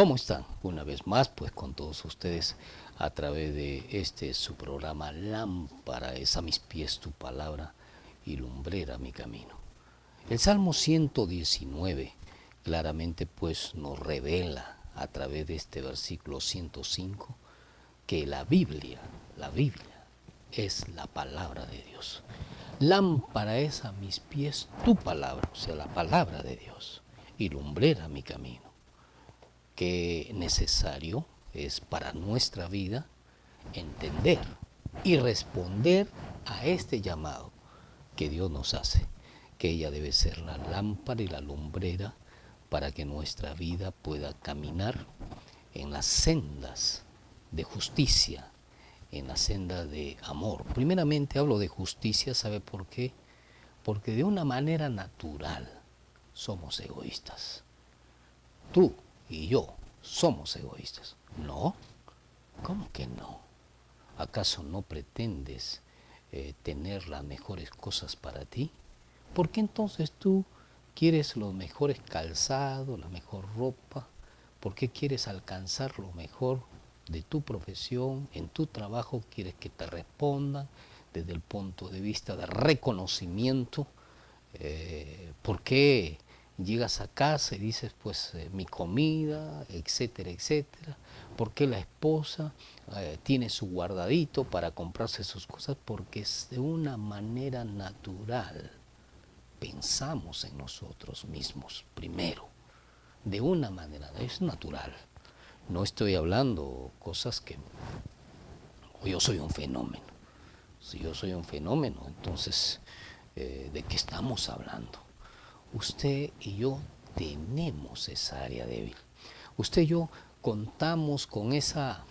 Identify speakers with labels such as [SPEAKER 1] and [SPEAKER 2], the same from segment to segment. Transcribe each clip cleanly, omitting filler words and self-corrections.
[SPEAKER 1] ¿Cómo están? Una vez más, pues con todos ustedes a través de su programa Lámpara es a mis pies tu palabra y lumbrera mi camino. El Salmo 119 claramente pues nos revela a través de este versículo 105 que la Biblia es la palabra de Dios. Lámpara es a mis pies tu palabra, o sea, la palabra de Dios, y lumbrera mi camino. Qué necesario es para nuestra vida entender y responder a este llamado que Dios nos hace, que ella debe ser la lámpara y la lumbrera para que nuestra vida pueda caminar en las sendas de justicia, en la senda de amor. Primeramente hablo de justicia, ¿sabe por qué? Porque de una manera natural somos egoístas. Tú y yo somos egoístas. ¿No? ¿Cómo que no? ¿Acaso no pretendes tener las mejores cosas para ti? ¿Por qué entonces tú quieres los mejores calzados, la mejor ropa? ¿Por qué quieres alcanzar lo mejor de tu profesión, en tu trabajo? ¿Quieres que te respondan desde el punto de vista de reconocimiento? ¿Por qué llegas a casa y dices, pues, mi comida, etcétera, etcétera? ¿Por qué la esposa tiene su guardadito para comprarse sus cosas? Porque es de una manera natural. Pensamos en nosotros mismos primero, de una manera, es natural. No estoy hablando cosas que yo soy un fenómeno. Si yo soy un fenómeno, entonces, ¿de qué estamos hablando? Usted y yo tenemos esa área débil. Usted y yo contamos con esa,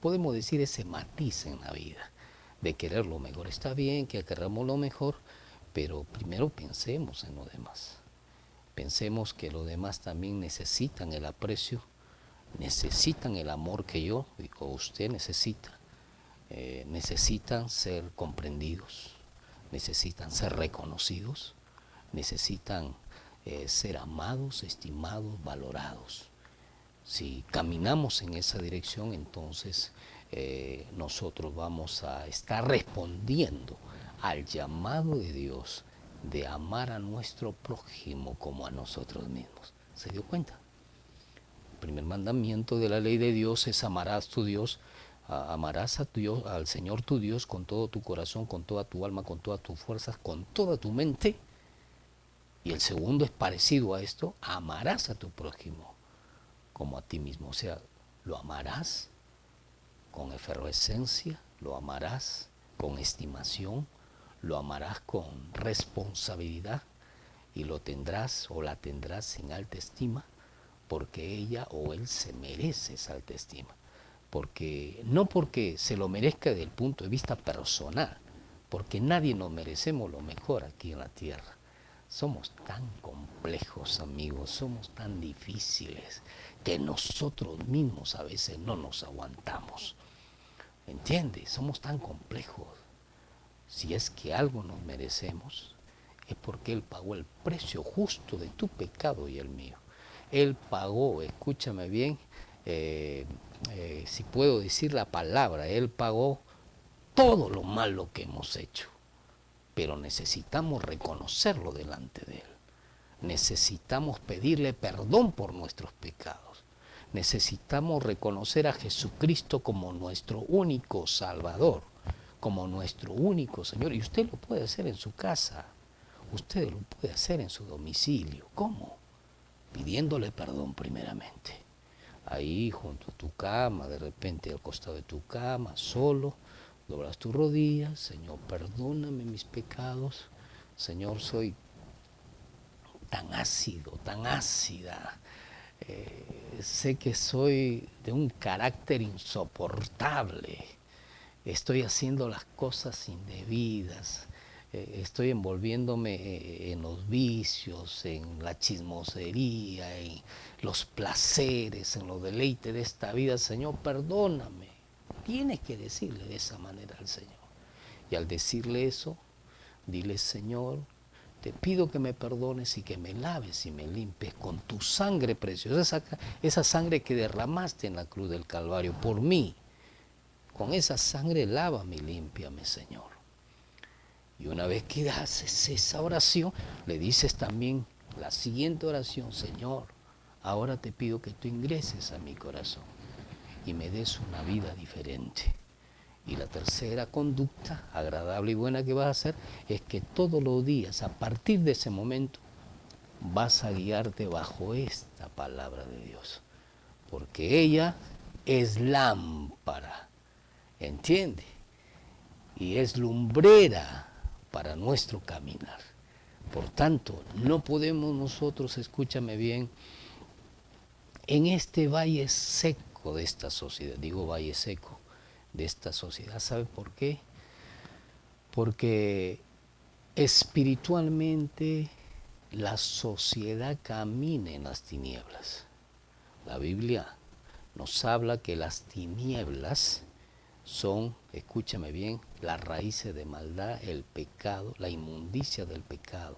[SPEAKER 1] podemos decir, ese matiz en la vida, de querer lo mejor. Está bien que queramos lo mejor, pero primero pensemos en lo demás. Pensemos que los demás también necesitan el aprecio, necesitan el amor que yo o usted necesita. Necesitan ser comprendidos, necesitan ser reconocidos, necesitan ser amados, estimados, valorados. Si caminamos en esa dirección, entonces nosotros vamos a estar respondiendo al llamado de Dios de amar a nuestro prójimo como a nosotros mismos. ¿Se dio cuenta? El primer mandamiento de la ley de Dios es amarás a Dios, al Señor tu Dios con todo tu corazón, con toda tu alma, con todas tus fuerzas, con toda tu mente. Y el segundo es parecido a esto, amarás a tu prójimo como a ti mismo. O sea, lo amarás con efervescencia, lo amarás con estimación, lo amarás con responsabilidad y lo tendrás o la tendrás en alta estima porque ella o él se merece esa alta estima. No porque se lo merezca desde el punto de vista personal, porque nadie nos merecemos lo mejor aquí en la tierra. Somos tan complejos, amigos, somos tan difíciles que nosotros mismos a veces no nos aguantamos. ¿Entiendes? Somos tan complejos. Si es que algo nos merecemos, es porque Él pagó el precio justo de tu pecado y el mío. Él pagó, escúchame bien, si puedo decir la palabra, Él pagó todo lo malo que hemos hecho. Pero necesitamos reconocerlo delante de Él. Necesitamos pedirle perdón por nuestros pecados. Necesitamos reconocer a Jesucristo como nuestro único Salvador, como nuestro único Señor. Y usted lo puede hacer en su casa, usted lo puede hacer en su domicilio. ¿Cómo? Pidiéndole perdón primeramente. Ahí junto a tu cama, de repente al costado de tu cama, solo, doblas tus rodillas. Señor, perdóname mis pecados. Señor, soy tan ácido, tan ácida. Sé que soy de un carácter insoportable. Estoy haciendo las cosas indebidas. Estoy envolviéndome en los vicios, en la chismosería, en los placeres, en los deleites de esta vida. Señor, perdóname. Tienes que decirle de esa manera al Señor. Y al decirle eso, dile, Señor, te pido que me perdones y que me laves y me limpies con tu sangre preciosa, esa sangre que derramaste en la cruz del Calvario por mí. Con esa sangre lávame y límpiame, Señor. Y una vez que haces esa oración, le dices también la siguiente oración: Señor, ahora te pido que tú ingreses a mi corazón y me des una vida diferente. Y la tercera conducta agradable y buena que vas a hacer es que todos los días, a partir de ese momento, vas a guiarte bajo esta palabra de Dios. Porque ella es lámpara, ¿entiende? Y es lumbrera para nuestro caminar. Por tanto, no podemos nosotros, escúchame bien, en este valle seco de esta sociedad, digo valle seco de esta sociedad, ¿sabe por qué? Porque espiritualmente la sociedad camina en las tinieblas. La Biblia nos habla que las tinieblas son, escúchame bien, las raíces de maldad, el pecado, la inmundicia del pecado.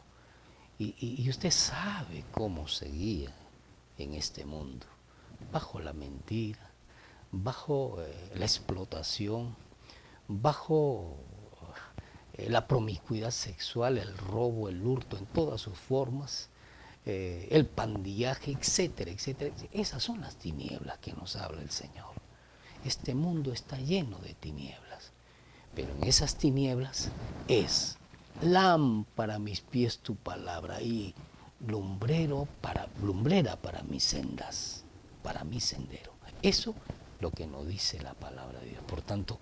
[SPEAKER 1] Y usted sabe cómo se guía en este mundo, bajo la mentira, bajo la explotación, bajo la promiscuidad sexual, el robo, el hurto en todas sus formas, el pandillaje, etcétera, etcétera. Esas son las tinieblas que nos habla el Señor. Este mundo está lleno de tinieblas, pero en esas tinieblas es lámpara a mis pies tu palabra y lumbrera para mis sendas, para mi sendero. Eso es lo que nos dice la palabra de Dios. Por tanto,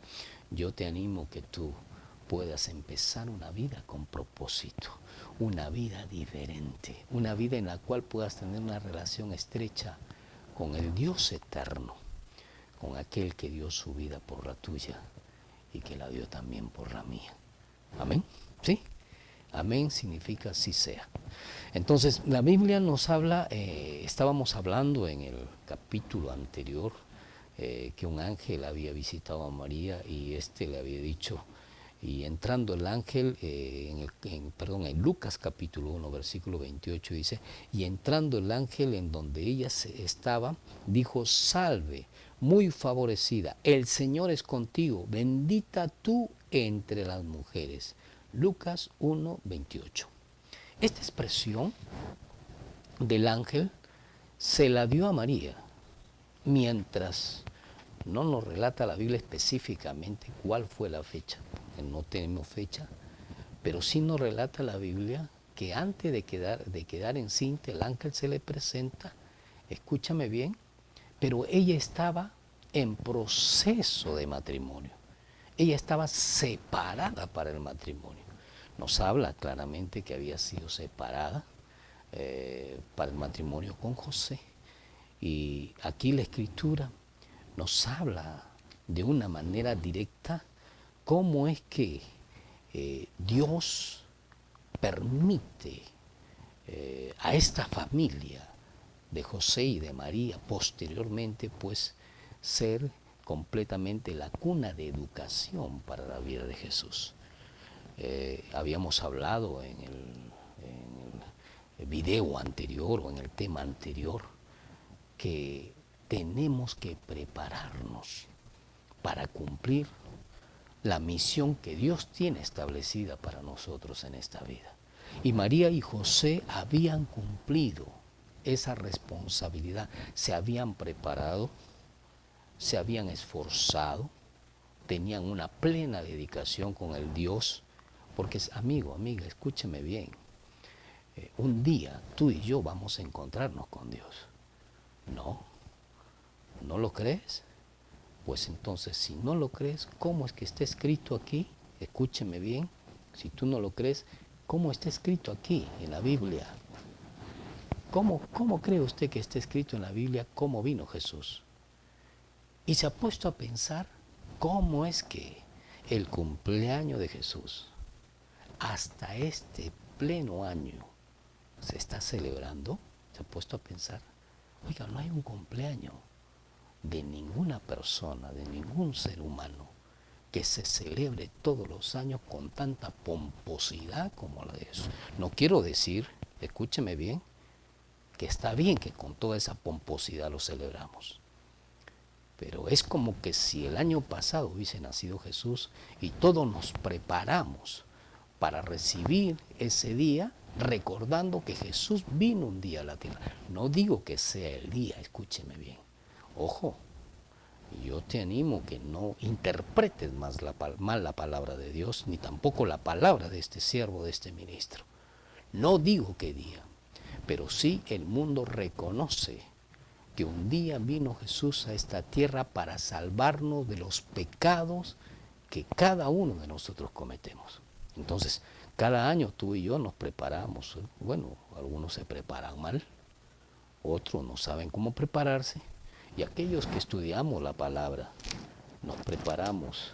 [SPEAKER 1] yo te animo que tú puedas empezar una vida con propósito, una vida diferente, una vida en la cual puedas tener una relación estrecha con el Dios eterno, con aquel que dio su vida por la tuya y que la dio también por la mía. Amén. ¿Sí? Amén significa sí sea. Entonces, la Biblia nos habla, estábamos hablando en el capítulo anterior, que un ángel había visitado a María y le había dicho, y entrando el ángel, en Lucas capítulo 1, versículo 28 dice, y entrando el ángel en donde ella estaba, dijo, salve, muy favorecida, el Señor es contigo, bendita tú entre las mujeres. Lucas 1, 28. Esta expresión del ángel se la dio a María, mientras no nos relata la Biblia específicamente cuál fue la fecha, no tenemos fecha, pero sí nos relata la Biblia que antes de quedar encinta, el ángel se le presenta, escúchame bien, pero ella estaba en proceso de matrimonio. Ella estaba separada para el matrimonio. Nos habla claramente que había sido separada para el matrimonio con José. Y aquí la Escritura nos habla de una manera directa cómo es que Dios permite a esta familia de José y de María posteriormente pues ser completamente la cuna de educación para la vida de Jesús. Habíamos hablado en el video anterior o en el tema anterior que tenemos que prepararnos para cumplir la misión que Dios tiene establecida para nosotros en esta vida. Y María y José habían cumplido esa responsabilidad, se habían preparado, se habían esforzado, tenían una plena dedicación con el Dios, porque amigo, amiga, escúcheme bien, un día tú y yo vamos a encontrarnos con Dios. ¿No lo crees? Pues entonces, si no lo crees, ¿cómo es que está escrito aquí? Escúcheme bien, si tú no lo crees, ¿cómo está escrito aquí en la Biblia? ¿Cómo cree usted que está escrito en la Biblia cómo vino Jesús? Y se ha puesto a pensar cómo es que el cumpleaños de Jesús hasta este pleno año se está celebrando. Se ha puesto a pensar, oiga, no hay un cumpleaños de ninguna persona, de ningún ser humano que se celebre todos los años con tanta pomposidad como la de Jesús. No quiero decir, escúcheme bien, que está bien que con toda esa pomposidad lo celebramos. Pero es como que si el año pasado hubiese nacido Jesús y todos nos preparamos para recibir ese día, recordando que Jesús vino un día a la tierra. No digo que sea el día, escúcheme bien. Ojo, yo te animo que no interpretes mal la palabra de Dios, ni tampoco la palabra de este siervo, de este ministro. No digo qué día, pero sí el mundo reconoce que un día vino Jesús a esta tierra para salvarnos de los pecados que cada uno de nosotros cometemos. Entonces, cada año tú y yo nos preparamos. Bueno, algunos se preparan mal, otros no saben cómo prepararse, y aquellos que estudiamos la palabra nos preparamos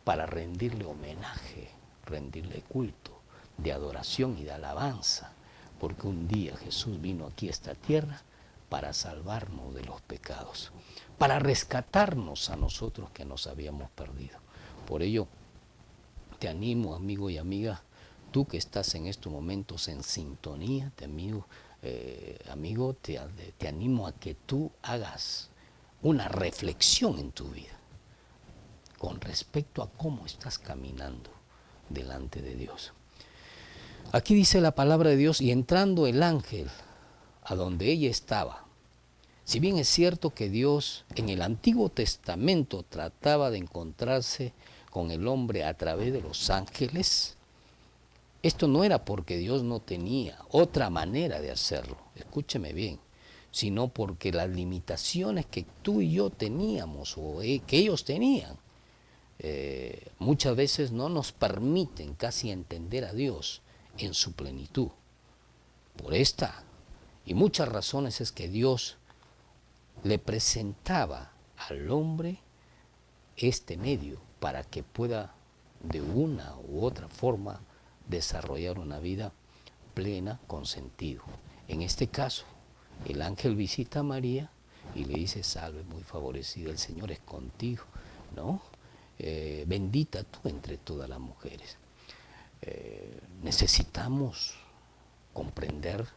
[SPEAKER 1] para rendirle homenaje, rendirle culto, de adoración y de alabanza, porque un día Jesús vino aquí a esta tierra para salvarnos de los pecados, para rescatarnos a nosotros que nos habíamos perdido. Por ello, te animo, amigo y amiga, tú que estás en estos momentos en sintonía, te animo a que tú hagas una reflexión en tu vida con respecto a cómo estás caminando delante de Dios. Aquí dice la palabra de Dios, y entrando el ángel a donde ella estaba, si bien es cierto que Dios en el Antiguo Testamento trataba de encontrarse con el hombre a través de los ángeles, esto no era porque Dios no tenía otra manera de hacerlo, escúcheme bien, sino porque las limitaciones que tú y yo teníamos o que ellos tenían, muchas veces no nos permiten casi entender a Dios en su plenitud. Por esta y muchas razones es que Dios le presentaba al hombre este medio para que pueda de una u otra forma desarrollar una vida plena con sentido. En este caso, el ángel visita a María y le dice: salve, muy favorecida, el Señor es contigo, ¿no? Bendita tú entre todas las mujeres. Necesitamos comprender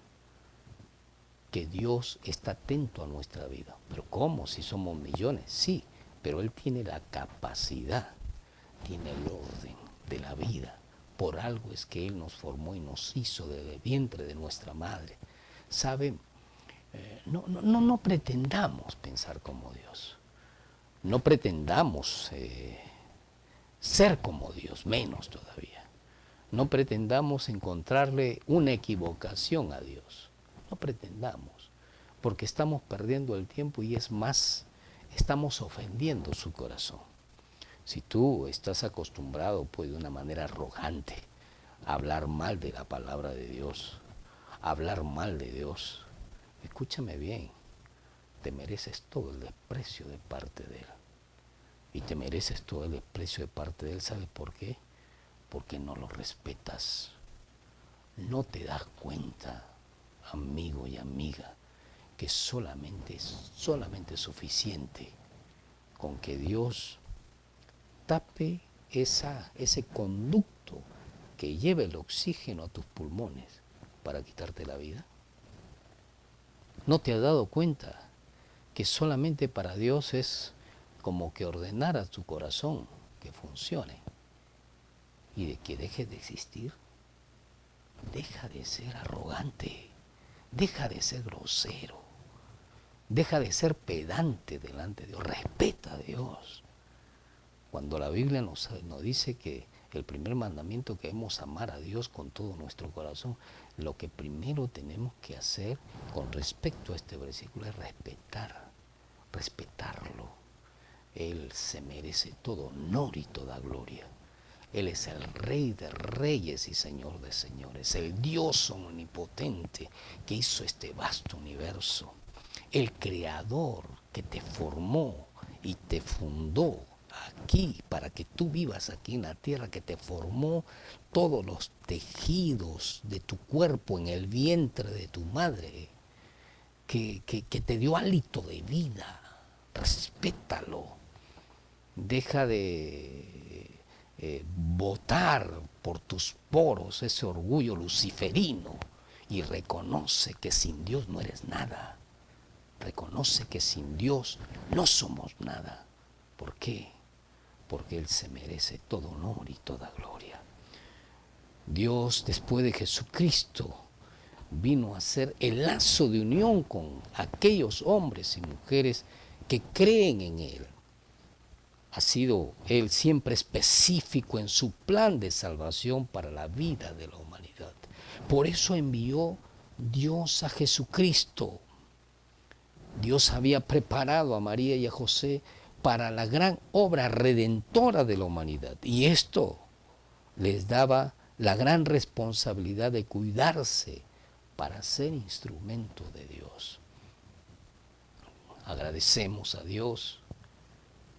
[SPEAKER 1] que Dios está atento a nuestra vida. ¿Pero cómo? Si somos millones, sí, pero Él tiene la capacidad, tiene el orden de la vida. Por algo es que Él nos formó y nos hizo desde el vientre de nuestra madre. ¿Sabe? No pretendamos pensar como Dios. No pretendamos ser como Dios, menos todavía. No pretendamos encontrarle una equivocación a Dios. No pretendamos, porque estamos perdiendo el tiempo y es más, estamos ofendiendo su corazón. Si tú estás acostumbrado, pues, de una manera arrogante a hablar mal de la palabra de Dios, a hablar mal de Dios, escúchame bien, te mereces todo el desprecio de parte de Él. Y te mereces todo el desprecio de parte de Él, ¿sabes por qué? Porque no lo respetas. No te das cuenta, amigo y amiga, que solamente es suficiente con que Dios tape ese conducto que lleva el oxígeno a tus pulmones para quitarte la vida. ¿No te has dado cuenta que solamente para Dios es como que ordenar a tu corazón que funcione y de que deje de existir? Deja de ser arrogante, deja de ser grosero, deja de ser pedante delante de Dios, respeta a Dios. Cuando la Biblia nos dice que el primer mandamiento, que debemos amar a Dios con todo nuestro corazón, lo que primero tenemos que hacer con respecto a este versículo es respetarlo. Él se merece todo honor y toda gloria. Él es el Rey de reyes y Señor de señores, el Dios omnipotente que hizo este vasto universo, el Creador que te formó y te fundó aquí para que tú vivas aquí en la tierra, que te formó todos los tejidos de tu cuerpo en el vientre de tu madre, que te dio hálito de vida. Respétalo. Deja de botar por tus poros ese orgullo luciferino y reconoce que sin Dios no eres nada. Reconoce que sin Dios no somos nada. ¿Por qué? Porque Él se merece todo honor y toda gloria. Dios, después de Jesucristo, vino a ser el lazo de unión con aquellos hombres y mujeres que creen en Él. Ha sido Él siempre específico en su plan de salvación para la vida de la humanidad. Por eso envió Dios a Jesucristo. Dios había preparado a María y a José para la gran obra redentora de la humanidad. Y esto les daba la gran responsabilidad de cuidarse para ser instrumento de Dios. Agradecemos a Dios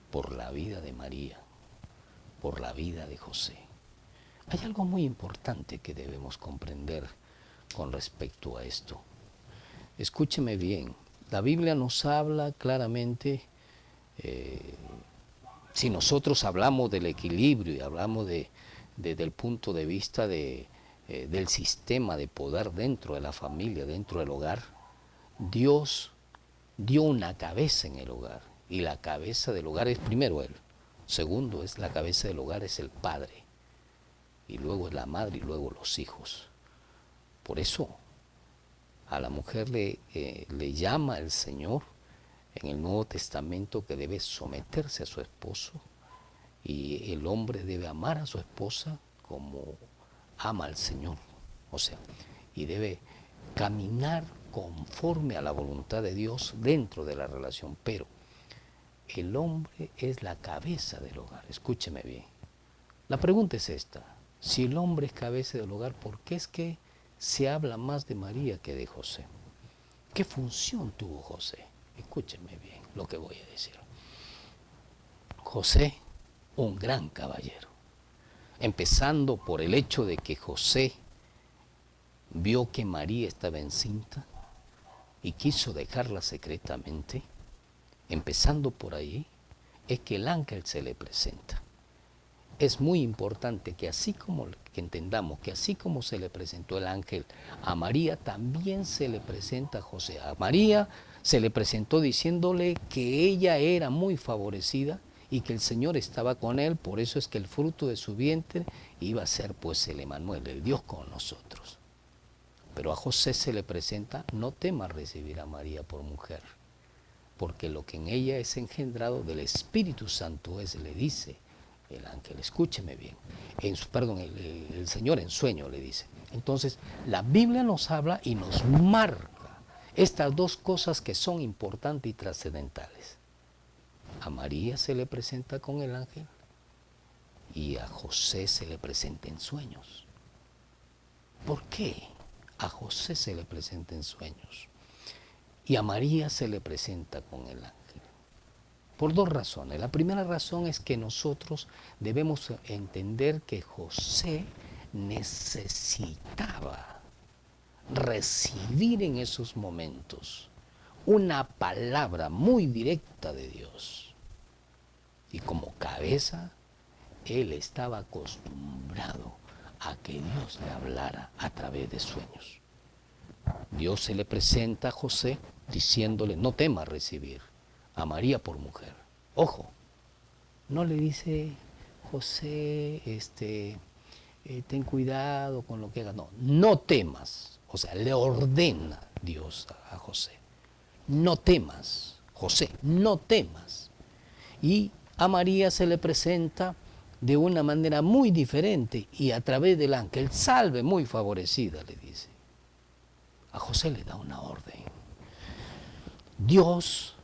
[SPEAKER 1] por la vida de María, por la vida de José. Hay algo muy importante que debemos comprender con respecto a esto. Escúcheme bien, la Biblia nos habla claramente, si nosotros hablamos del equilibrio y hablamos del punto de vista del sistema de poder dentro de la familia, dentro del hogar, Dios dio una cabeza en el hogar, y la cabeza del hogar es primero Él. Segundo, es la cabeza del hogar es el padre, y luego es la madre y luego los hijos. Por eso a la mujer le llama el Señor en el Nuevo Testamento que debe someterse a su esposo, y el hombre debe amar a su esposa como ama al Señor. O sea, y debe caminar conforme a la voluntad de Dios dentro de la relación. Pero el hombre es la cabeza del hogar. Escúcheme bien. La pregunta es esta: si el hombre es cabeza del hogar, ¿por qué es que se habla más de María que de José? ¿Qué función tuvo José? Escúcheme bien lo que voy a decir. José, un gran caballero. Empezando por el hecho de que José vio que María estaba encinta y quiso dejarla secretamente. Empezando por ahí, es que el ángel se le presenta. Es muy importante que que entendamos que así como se le presentó el ángel a María, también se le presenta a José. A María se le presentó diciéndole que ella era muy favorecida y que el Señor estaba con él, por eso es que el fruto de su vientre iba a ser pues el Emanuel, el Dios con nosotros. Pero a José se le presenta: no temas recibir a María por mujer, porque lo que en ella es engendrado del Espíritu Santo es, le dice el ángel. Escúcheme bien, el Señor en sueño le dice. Entonces la Biblia nos habla y nos marca estas dos cosas que son importantes y trascendentales. A María se le presenta con el ángel y a José se le presenta en sueños. ¿Por qué a José se le presenta en sueños y a María se le presenta con el ángel? Por dos razones. La primera razón es que nosotros debemos entender que José necesitaba recibir en esos momentos una palabra muy directa de Dios. Y como cabeza, él estaba acostumbrado a que Dios le hablara a través de sueños. Dios se le presenta a José diciéndole: no temas recibir a María por mujer. Ojo, no le dice: José, ten cuidado con lo que hagas. No, no temas. O sea, le ordena Dios a José: no temas, José, no temas. Y a María se le presenta de una manera muy diferente y a través del ángel: salve muy favorecida, le dice. A José le da una orden. Dios,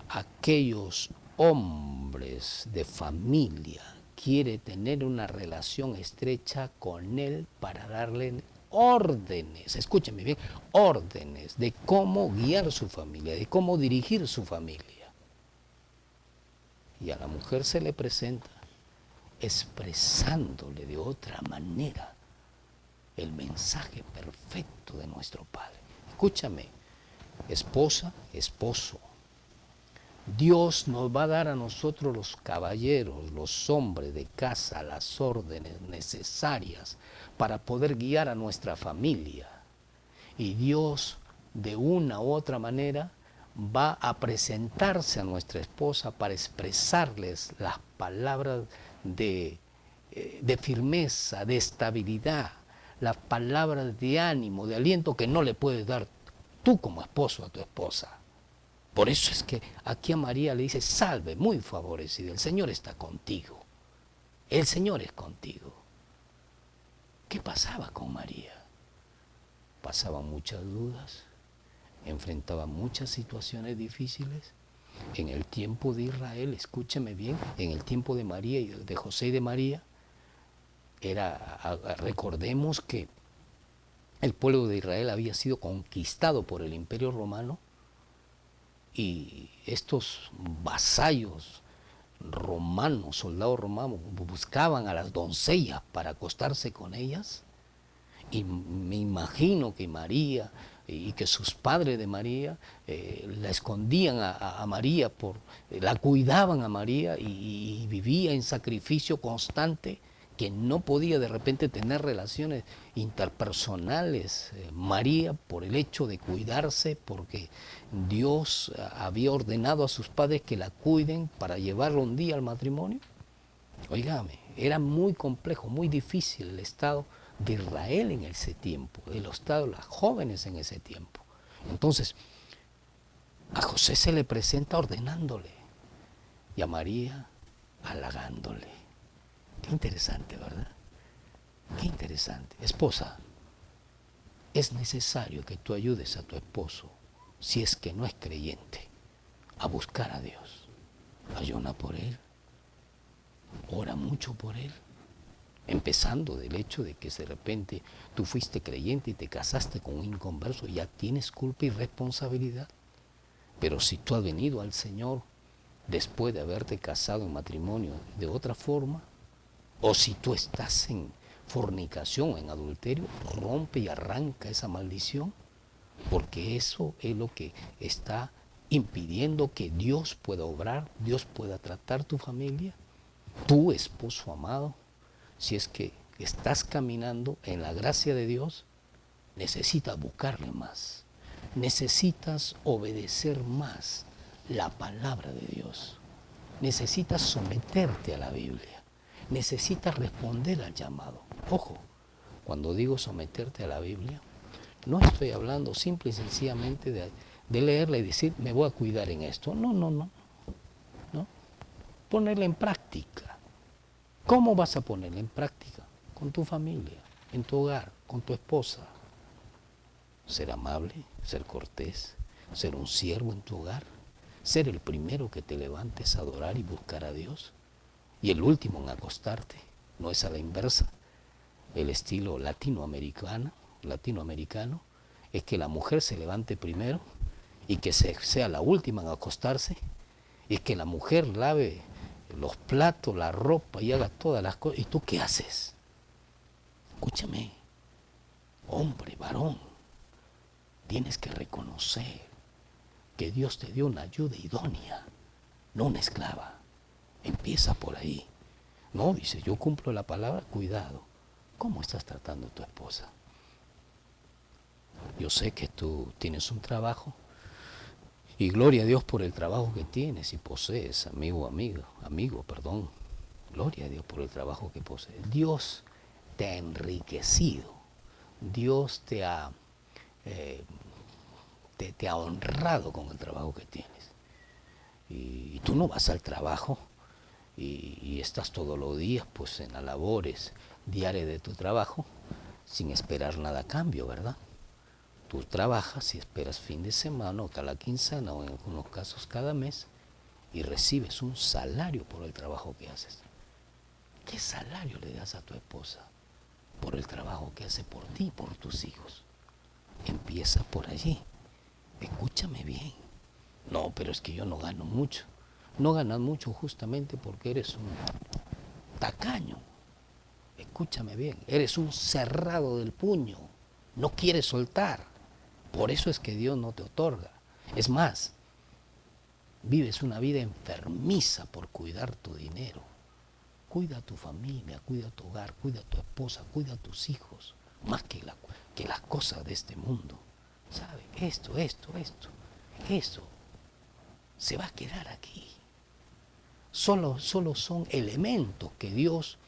[SPEAKER 1] aquellos hombres de familia, quiere tener una relación estrecha con él para darle órdenes, escúcheme bien, órdenes de cómo guiar su familia, de cómo dirigir su familia. Y a la mujer se le presenta expresándole de otra manera el mensaje perfecto de nuestro Padre. Escúchame, esposa, esposo, Dios nos va a dar a nosotros los caballeros, los hombres de casa, las órdenes necesarias para poder guiar a nuestra familia. Y Dios, de una u otra manera, va a presentarse a nuestra esposa para expresarles las palabras de firmeza, de estabilidad, las palabras de ánimo, de aliento que no le puedes dar tú como esposo a tu esposa. Por eso es que aquí a María le dice, salve, muy favorecida, el Señor está contigo. El Señor es contigo. ¿Qué pasaba con María? Pasaba muchas dudas, enfrentaba muchas situaciones difíciles. En el tiempo de Israel, escúcheme bien, en el tiempo de María y de José y de María, recordemos que el pueblo de Israel había sido conquistado por el Imperio Romano y estos vasallos romanos, soldados romanos, buscaban a las doncellas para acostarse con ellas. Y me imagino que María y que sus padres de María la escondían a María, la cuidaban a María y vivía en sacrificio constante, que no podía de repente tener relaciones interpersonales María por el hecho de cuidarse, porque Dios había ordenado a sus padres que la cuiden para llevarla un día al matrimonio. Óigame, era muy complejo, muy difícil el estado de Israel en ese tiempo, el estado de las jóvenes en ese tiempo. Entonces, a José se le presenta ordenándole y a María halagándole. Qué interesante, ¿verdad? Qué interesante. Esposa, es necesario que tú ayudes a tu esposo, si es que no es creyente, a buscar a Dios. Ayuna por él, ora mucho por él, empezando del hecho de que de repente tú fuiste creyente y te casaste con un inconverso, ya tienes culpa y responsabilidad. Pero si tú has venido al Señor después de haberte casado en matrimonio de otra forma, o si tú estás en fornicación, en adulterio, rompe y arranca esa maldición, porque eso es lo que está impidiendo que Dios pueda obrar, Dios pueda tratar tu familia. Tu esposo amado, si es que estás caminando en la gracia de Dios, necesitas buscarle más, necesitas obedecer más la palabra de Dios, necesitas someterte a la Biblia, necesitas responder al llamado. Ojo, cuando digo someterte a la Biblia, no estoy hablando simple y sencillamente de leerla y decir, me voy a cuidar en esto. No. Ponerla en práctica. ¿Cómo vas a ponerla en práctica? Con tu familia, en tu hogar, con tu esposa. Ser amable, ser cortés, ser un siervo en tu hogar, ser el primero que te levantes a adorar y buscar a Dios, y el último en acostarte. No es a la inversa. El estilo latinoamericano es que la mujer se levante primero y que sea la última en acostarse, y que la mujer lave los platos, la ropa y haga todas las cosas. ¿Y tú qué haces? Escúchame, hombre, varón, tienes que reconocer que Dios te dio una ayuda idónea, no una esclava. Empieza por ahí. No, dice, yo cumplo la palabra, cuidado. ¿Cómo estás tratando a tu esposa? Yo sé que tú tienes un trabajo, y gloria a Dios por el trabajo que tienes y posees, amigo, perdón. Gloria a Dios por el trabajo que posees. Dios te ha enriquecido. Dios te ha honrado con el trabajo que tienes. Y tú no vas al trabajo y estás todos los días pues en las labores diarias de tu trabajo sin esperar nada a cambio, ¿verdad? Tú trabajas y esperas fin de semana o cada quincena o en algunos casos cada mes y recibes un salario por el trabajo que haces. ¿Qué salario le das a tu esposa por el trabajo que hace por ti y por tus hijos? Empieza por allí. Escúchame bien. No, pero es que yo no gano mucho. No ganas mucho justamente porque eres un tacaño. Escúchame bien, eres un cerrado del puño. No quieres soltar. Por eso es que Dios no te otorga. Es más, Vives una vida enfermiza por cuidar tu dinero. Cuida a tu familia, cuida a tu hogar, cuida a tu esposa, cuida a tus hijos, más que las cosas de este mundo. ¿Sabe? Esto se va a quedar aquí. Solo son elementos que Dios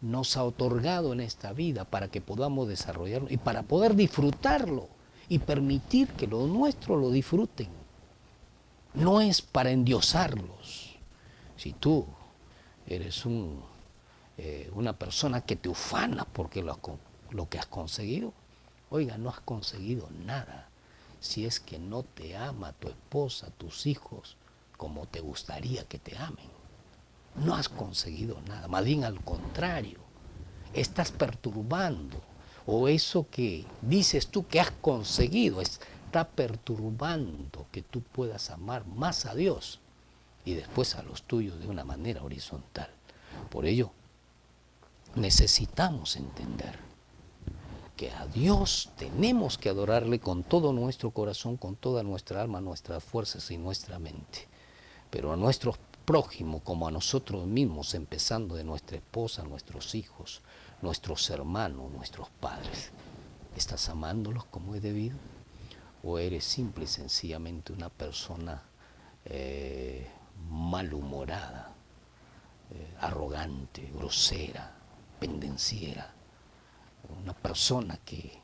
[SPEAKER 1] nos ha otorgado en esta vida para que podamos desarrollarlo y para poder disfrutarlo y permitir que los nuestros lo disfruten. No es para endiosarlos. Si tú eres una persona que te ufana porque lo que has conseguido, oiga, no has conseguido nada si es que no te ama tu esposa, tus hijos, como te gustaría que te amen. No has conseguido nada, más bien al contrario, estás perturbando, o eso que dices tú que has conseguido está perturbando que tú puedas amar más a Dios y después a los tuyos de una manera horizontal. Por ello, necesitamos entender que a Dios tenemos que adorarle con todo nuestro corazón, con toda nuestra alma, nuestras fuerzas y nuestra mente. Pero a nuestros prójimos, como a nosotros mismos, empezando de nuestra esposa, nuestros hijos, nuestros hermanos, nuestros padres, ¿estás amándolos como es debido? ¿O eres simple y sencillamente una persona malhumorada, arrogante, grosera, pendenciera? Una persona que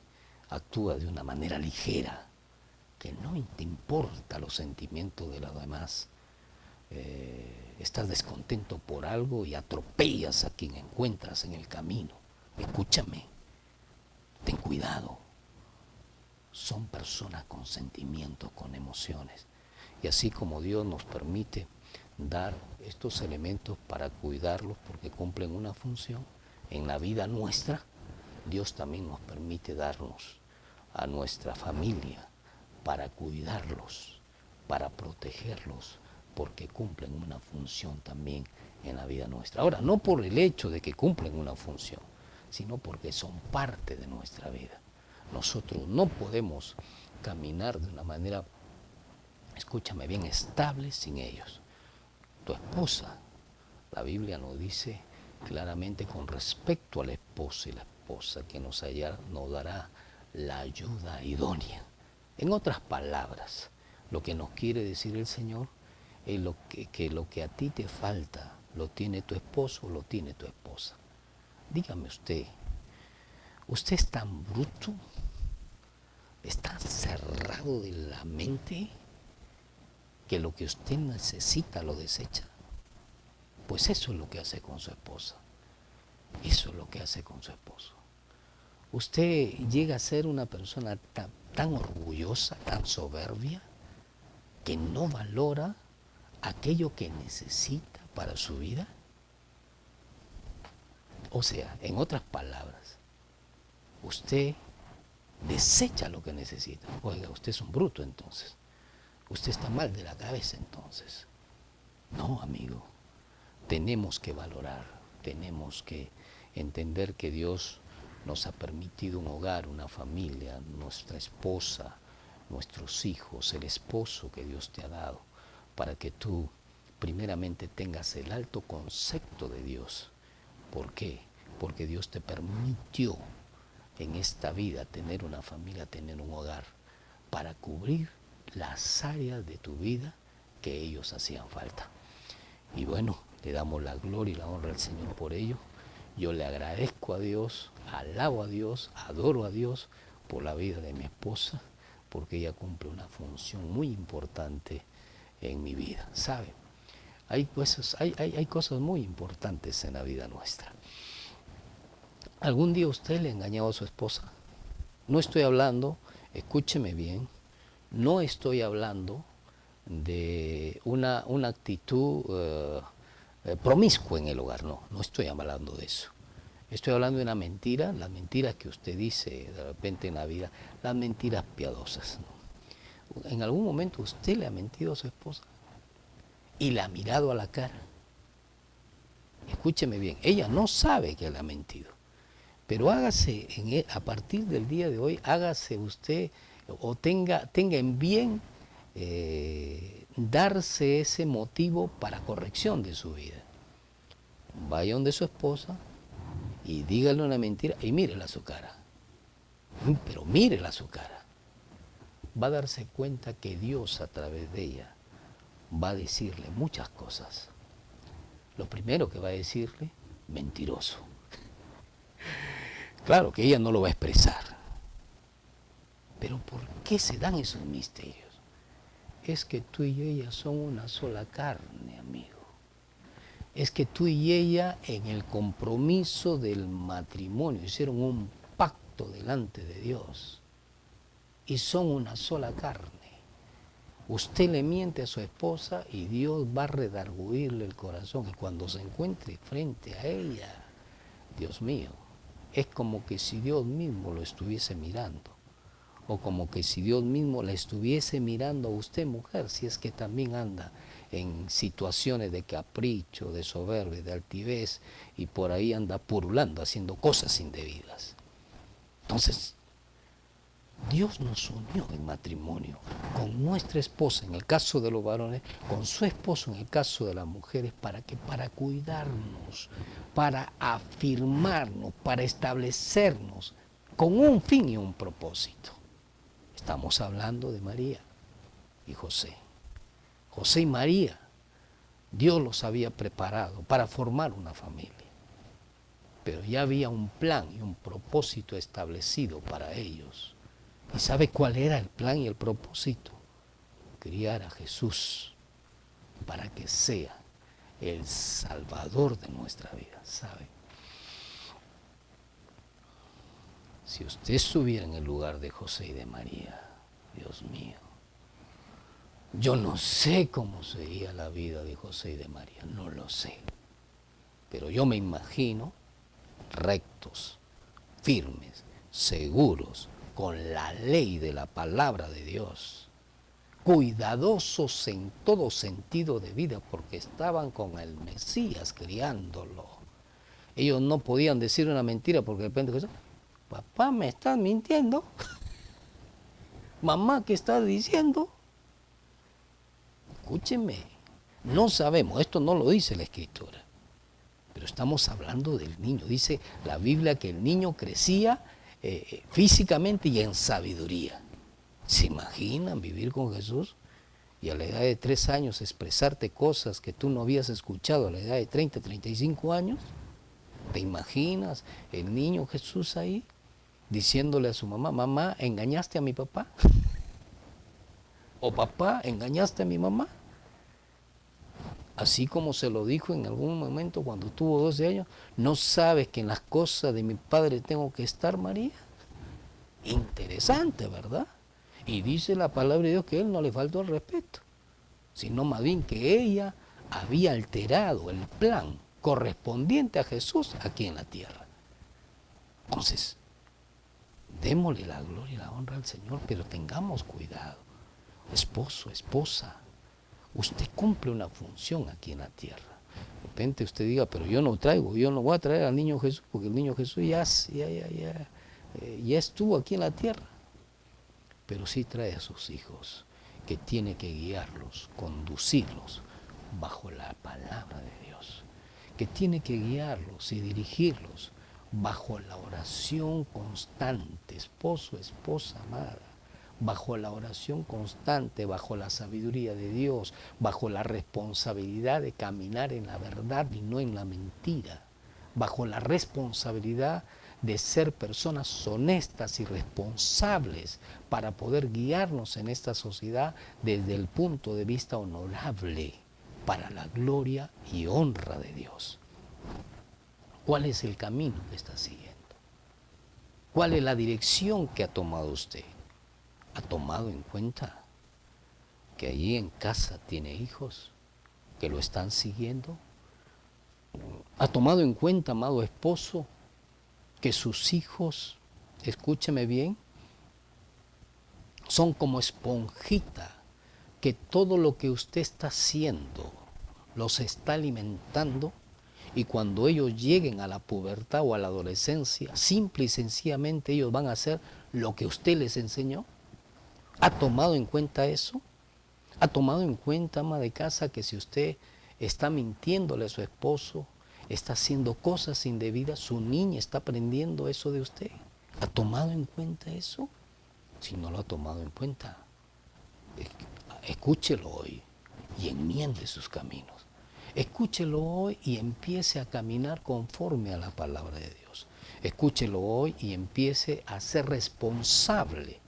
[SPEAKER 1] actúa de una manera ligera, que no te importa los sentimientos de los demás. Estás descontento por algo y atropellas a quien encuentras en el camino. Escúchame, ten cuidado. Son personas con sentimientos, con emociones. Y así como Dios nos permite dar estos elementos para cuidarlos porque cumplen una función en la vida nuestra, Dios también nos permite darnos a nuestra familia para cuidarlos, para protegerlos, porque cumplen una función también en la vida nuestra. Ahora, no por el hecho de que cumplen una función, sino porque son parte de nuestra vida. Nosotros no podemos caminar de una manera, escúchame bien, estable sin ellos. Tu esposa, la Biblia nos dice claramente con respecto al esposo y la esposa que nos dará la ayuda idónea. En otras palabras, lo que nos quiere decir el Señor es que lo que a ti te falta lo tiene tu esposo o lo tiene tu esposa. Dígame usted es tan bruto, está cerrado de la mente que lo que usted necesita lo desecha. Pues eso es lo que hace con su esposa. Eso es lo que hace con su esposo. Usted llega a ser una persona tan orgullosa, tan soberbia, que no valora aquello que necesita para su vida. O sea, en otras palabras, usted desecha lo que necesita. Oiga, usted es un bruto entonces. Usted está mal de la cabeza entonces. No, amigo. Tenemos que valorar, tenemos que entender que Dios nos ha permitido un hogar, una familia, nuestra esposa, nuestros hijos, el esposo que Dios te ha dado, para que tú primeramente tengas el alto concepto de Dios. ¿Por qué? Porque Dios te permitió en esta vida tener una familia, tener un hogar, para cubrir las áreas de tu vida que ellos hacían falta. Y bueno, le damos la gloria y la honra al Señor por ello. Yo le agradezco a Dios, alabo a Dios, adoro a Dios por la vida de mi esposa, porque ella cumple una función muy importante en mi vida. ¿Sabe? Hay cosas muy importantes en la vida nuestra. ¿Algún día usted le ha engañado a su esposa? No estoy hablando, escúcheme bien, no estoy hablando de una actitud promiscua en el hogar, no estoy hablando de eso. Estoy hablando de una mentira, las mentiras que usted dice de repente en la vida, las mentiras piadosas, ¿no? En algún momento usted le ha mentido a su esposa y la ha mirado a la cara. Escúcheme bien, ella no sabe que le ha mentido, pero hágase a partir del día de hoy, hágase usted o tenga en bien darse ese motivo para corrección de su vida. Vaya donde su esposa y dígale una mentira y mírela a su cara. Pero mírela a su cara. Va a darse cuenta que Dios a través de ella va a decirle muchas cosas. Lo primero que va a decirle, mentiroso. Claro que ella no lo va a expresar. Pero ¿por qué se dan esos misterios? Es que tú y ella son una sola carne, amigo. Es que tú y ella en el compromiso del matrimonio hicieron un pacto delante de Dios y son una sola carne. Usted le miente a su esposa y Dios va a redarguirle el corazón, y cuando se encuentre frente a ella, Dios mío, es como que si Dios mismo lo estuviese mirando, o como que si Dios mismo la estuviese mirando a usted, mujer, si es que también anda en situaciones de capricho, de soberbia, de altivez, y por ahí anda purulando, haciendo cosas indebidas. Entonces, Dios nos unió en matrimonio con nuestra esposa, en el caso de los varones, con su esposo, en el caso de las mujeres, ¿para qué? Para cuidarnos, para afirmarnos, para establecernos, con un fin y un propósito. Estamos hablando de María y José. José y María, Dios los había preparado para formar una familia, pero ya había un plan y un propósito establecido para ellos. ¿Y sabe cuál era el plan y el propósito? Criar a Jesús para que sea el Salvador de nuestra vida, ¿sabe? Si usted estuviera en el lugar de José y de María, Dios mío, yo no sé cómo sería la vida de José y de María, no lo sé. Pero yo me imagino rectos, firmes, seguros, con la ley de la palabra de Dios, cuidadosos en todo sentido de vida, porque estaban con el Mesías criándolo. Ellos no podían decir una mentira porque de repente, papá, ¿me estás mintiendo? Mamá, ¿qué estás diciendo? Escúcheme, no sabemos, esto no lo dice la Escritura, pero estamos hablando del niño. Dice la Biblia que el niño crecía físicamente y en sabiduría. ¿Se imaginan vivir con Jesús y a la edad de 3 años expresarte cosas que tú no habías escuchado a la edad de 30, 35 años? ¿Te imaginas el niño Jesús ahí diciéndole a su mamá, mamá, ¿engañaste a mi papá? ¿O papá, engañaste a mi mamá? Así como se lo dijo en algún momento cuando tuvo 12 años, ¿no sabes que en las cosas de mi padre tengo que estar, María? Interesante, ¿verdad? Y dice la palabra de Dios que él no le faltó el respeto, sino más bien que ella había alterado el plan correspondiente a Jesús aquí en la tierra. Entonces, démosle la gloria y la honra al Señor, pero tengamos cuidado. Esposo, esposa, usted cumple una función aquí en la tierra. De repente usted diga, pero yo no voy a traer al niño Jesús, porque el niño Jesús ya estuvo aquí en la tierra. Pero sí trae a sus hijos, que tiene que guiarlos, conducirlos bajo la palabra de Dios, que tiene que guiarlos y dirigirlos bajo la oración constante, esposo, esposa amada, bajo la oración constante, bajo la sabiduría de Dios, bajo la responsabilidad de caminar en la verdad y no en la mentira, bajo la responsabilidad de ser personas honestas y responsables para poder guiarnos en esta sociedad desde el punto de vista honorable para la gloria y honra de Dios. ¿Cuál es el camino que está siguiendo? ¿Cuál es la dirección que ha tomado usted? ¿Ha tomado en cuenta que allí en casa tiene hijos que lo están siguiendo? ¿Ha tomado en cuenta, amado esposo, que sus hijos, escúcheme bien, son como esponjita, que todo lo que usted está haciendo los está alimentando, y cuando ellos lleguen a la pubertad o a la adolescencia, simple y sencillamente ellos van a hacer lo que usted les enseñó? ¿Ha tomado en cuenta eso? ¿Ha tomado en cuenta, ama de casa, que si usted está mintiéndole a su esposo, está haciendo cosas indebidas, su niña está aprendiendo eso de usted? ¿Ha tomado en cuenta eso? Si no lo ha tomado en cuenta, escúchelo hoy y enmiende sus caminos. Escúchelo hoy y empiece a caminar conforme a la palabra de Dios. Escúchelo hoy y empiece a ser responsable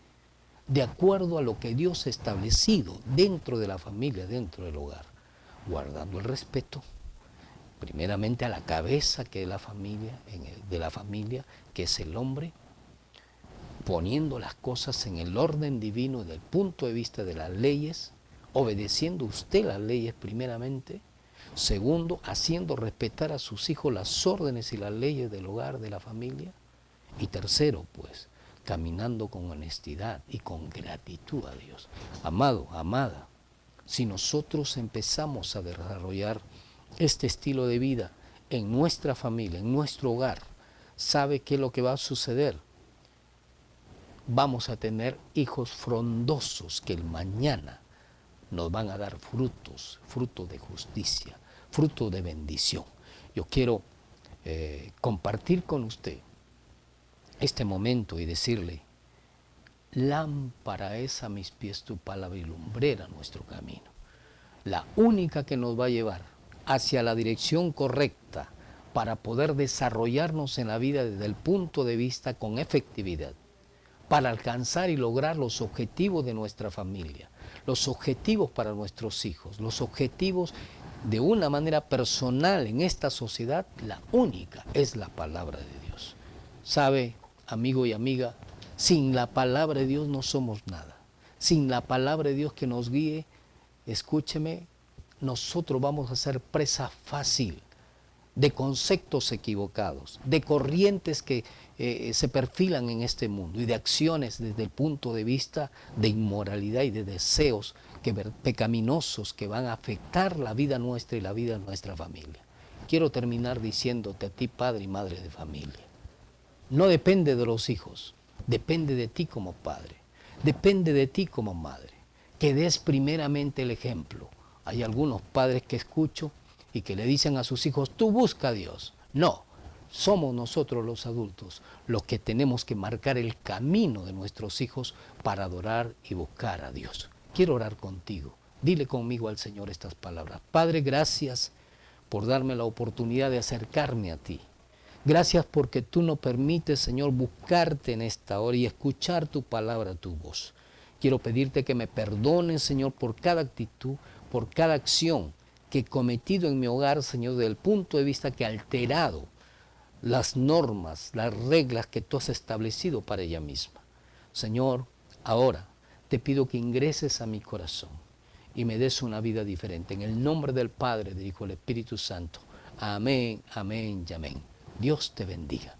[SPEAKER 1] de acuerdo a lo que Dios ha establecido dentro de la familia, dentro del hogar, guardando el respeto, primeramente a la cabeza que es la familia, que es el hombre, poniendo las cosas en el orden divino desde el punto de vista de las leyes, obedeciendo usted las leyes primeramente, segundo, haciendo respetar a sus hijos las órdenes y las leyes del hogar, de la familia, y tercero, pues, caminando con honestidad y con gratitud a Dios. Amado, amada, si nosotros empezamos a desarrollar este estilo de vida en nuestra familia, en nuestro hogar, ¿sabe qué es lo que va a suceder? Vamos a tener hijos frondosos que el mañana nos van a dar frutos, fruto de justicia, fruto de bendición. Yo quiero compartir con usted este momento y decirle: lámpara es a mis pies tu palabra y lumbrera nuestro camino. La única que nos va a llevar hacia la dirección correcta para poder desarrollarnos en la vida desde el punto de vista con efectividad, para alcanzar y lograr los objetivos de nuestra familia, los objetivos para nuestros hijos, los objetivos de una manera personal en esta sociedad, la única es la palabra de Dios. ¿Sabe, amigo y amiga? Sin la palabra de Dios no somos nada. Sin la palabra de Dios que nos guíe, escúcheme, nosotros vamos a ser presa fácil de conceptos equivocados, de corrientes que se perfilan en este mundo y de acciones desde el punto de vista de inmoralidad y de deseos pecaminosos que van a afectar la vida nuestra y la vida de nuestra familia. Quiero terminar diciéndote a ti, padre y madre de familia, no depende de los hijos, depende de ti como padre, depende de ti como madre, que des primeramente el ejemplo. Hay algunos padres que escucho y que le dicen a sus hijos: tú busca a Dios. No, somos nosotros los adultos los que tenemos que marcar el camino de nuestros hijos para adorar y buscar a Dios. Quiero orar contigo. Dile conmigo al Señor estas palabras. Padre, gracias por darme la oportunidad de acercarme a ti. Gracias porque tú nos permites, Señor, buscarte en esta hora y escuchar tu palabra, tu voz. Quiero pedirte que me perdones, Señor, por cada actitud, por cada acción que he cometido en mi hogar, Señor, desde el punto de vista que ha alterado las normas, las reglas que tú has establecido para ella misma. Señor, ahora te pido que ingreses a mi corazón y me des una vida diferente. En el nombre del Padre, del Hijo y del Espíritu Santo. Amén, amén y amén. Dios te bendiga.